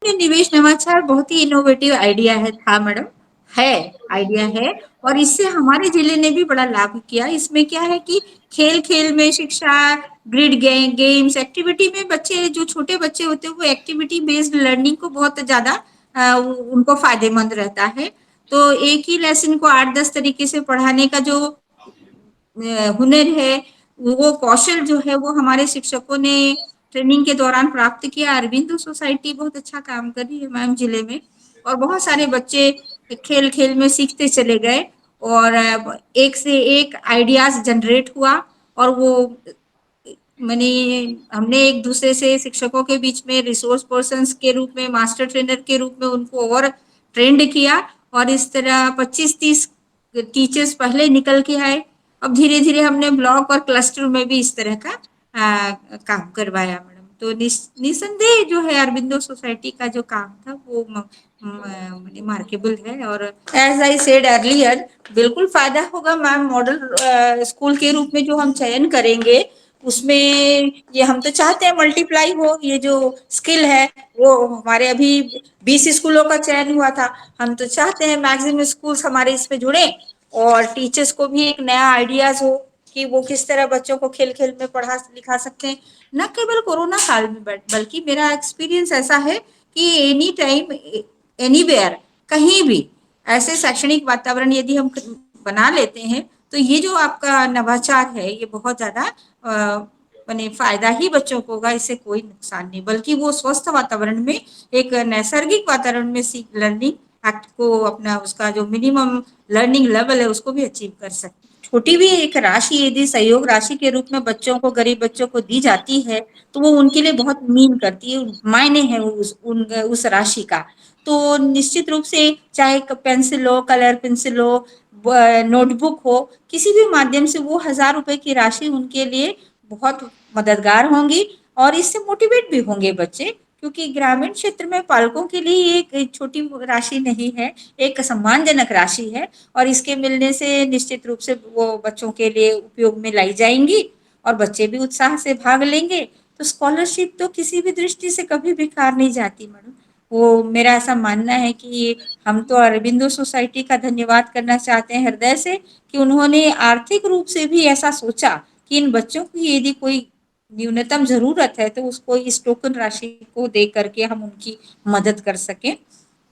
ये निवेश नवाचार बहुत ही इनोवेटिव आइडिया है था मैडम, है, आइडिया है। और इससे हमारे जिले ने भी बड़ा लाभ किया। इसमें क्या है कि खेल खेल में शिक्षा, गेम्स एक्टिविटी में बच्चे, जो छोटे बच्चे होते हैं वो एक्टिविटी बेस्ड लर्निंग को बहुत ज्यादा उनको फायदेमंद रहता है। तो एक ही लेसन को 8-10 तरीके से पढ़ाने का जो हुनर है, वो कौशल जो है वो हमारे शिक्षकों ने ट्रेनिंग के दौरान प्राप्त किया। अरविंदो सोसाइटी बहुत अच्छा काम कर रही है मैम जिले में, और बहुत सारे बच्चे खेल खेल में सीखते चले गए, और एक से एक आइडियाज जनरेट हुआ। और वो मैंने हमने एक दूसरे से शिक्षकों के बीच में रिसोर्स पर्सन्स के रूप में, मास्टर ट्रेनर के रूप में उनको और ट्रेंड किया। और इस तरह 25-30 टीचर्स पहले निकल के आए। अब धीरे धीरे हमने ब्लॉक और क्लस्टर में भी इस तरह का काम करवाया मैडम। तो निसंदेह जो है अरबिंदो सोसाइटी का जो काम था वो मार्केबल है। और एज आई सेड अर्लियर, बिल्कुल फायदा होगा मैम। मॉडल स्कूल के रूप में जो हम चयन करेंगे उसमें ये हम तो चाहते हैं मल्टीप्लाई हो। ये जो स्किल है वो हमारे अभी 20 स्कूलों का चयन हुआ था, हम तो चाहते हैं मैक्सिमम स्कूल्स हमारे इसमें जुड़े, और टीचर्स को भी एक नया आइडियाज हो कि वो किस तरह बच्चों को खेल खेल में पढ़ा लिखा सकते हैं। न केवल कोरोना काल में, बल्कि मेरा एक्सपीरियंस ऐसा है कि एनी टाइम, एनीवेयर, कहीं भी ऐसे शैक्षणिक वातावरण यदि हम बना लेते हैं तो ये जो आपका नवाचार है ये बहुत ज्यादा माने फायदा ही बच्चों को होगा, इससे कोई नुकसान नहीं। बल्कि वो स्वस्थ वातावरण में, एक नैसर्गिक वातावरण में सीख लर्निंग एक्ट को अपना, उसका जो मिनिमम लर्निंग लेवल है उसको भी अचीव कर सकते। छोटी भी एक राशि यदि सहयोग राशि के रूप में बच्चों को, गरीब बच्चों को दी जाती है तो वो उनके लिए बहुत मीन करती है, मायने है उस राशि का। तो निश्चित रूप से चाहे पेंसिल हो, कलर पेंसिल हो, नोटबुक हो, किसी भी माध्यम से वो 1000 रुपए की राशि उनके लिए बहुत मददगार होंगी। और इससे मोटिवेट भी होंगे बच्चे, क्योंकि ग्रामीण क्षेत्र में पालकों के लिए एक छोटी राशि नहीं है, एक सम्मानजनक राशि है। और इसके मिलने से निश्चित रूप से वो बच्चों के लिए उपयोग में लाई जाएंगी, और बच्चे भी उत्साह से भाग लेंगे। तो स्कॉलरशिप तो किसी भी दृष्टि से कभी बेकार नहीं जाती मैडम। वो मेरा ऐसा मानना है कि हम तो अरबिंदो सोसाइटी का धन्यवाद करना चाहते हैं हृदय से, कि उन्होंने आर्थिक रूप से भी ऐसा सोचा कि इन बच्चों की यदि कोई न्यूनतम जरूरत है तो उसको इस टोकन राशि को दे करके हम उनकी मदद कर सकें।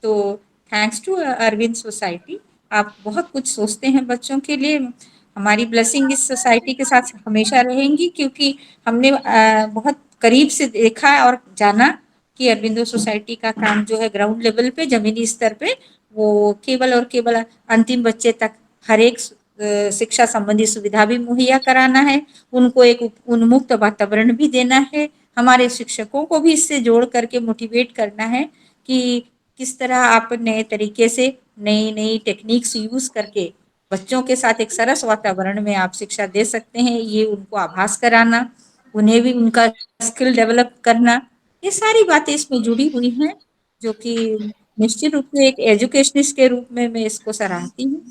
तो थैंक्स टू अरविंद सोसाइटी, आप बहुत कुछ सोचते हैं बच्चों के लिए। हमारी ब्लेसिंग इस सोसाइटी के साथ हमेशा रहेंगी, क्योंकि हमने बहुत करीब से देखा और जाना कि अरबिंदो सोसाइटी का काम जो है ग्राउंड लेवल पे, जमीनी स्तर पे, वो केवल और केवल अंतिम बच्चे तक हर एक शिक्षा संबंधी सुविधा भी मुहैया कराना है, उनको एक उन्मुक्त वातावरण भी देना है, हमारे शिक्षकों को भी इससे जोड़ करके मोटिवेट करना है कि किस तरह आप नए तरीके से, नई नई टेक्निक्स यूज करके बच्चों के साथ एक सरस वातावरण में आप शिक्षा दे सकते हैं। ये उनको आभास कराना, उन्हें भी उनका स्किल डेवलप करना, ये सारी बातें इसमें जुड़ी हुई हैं, जो कि निश्चित रूप से एक एजुकेशनिस्ट के रूप में मैं इसको सराहती हूँ।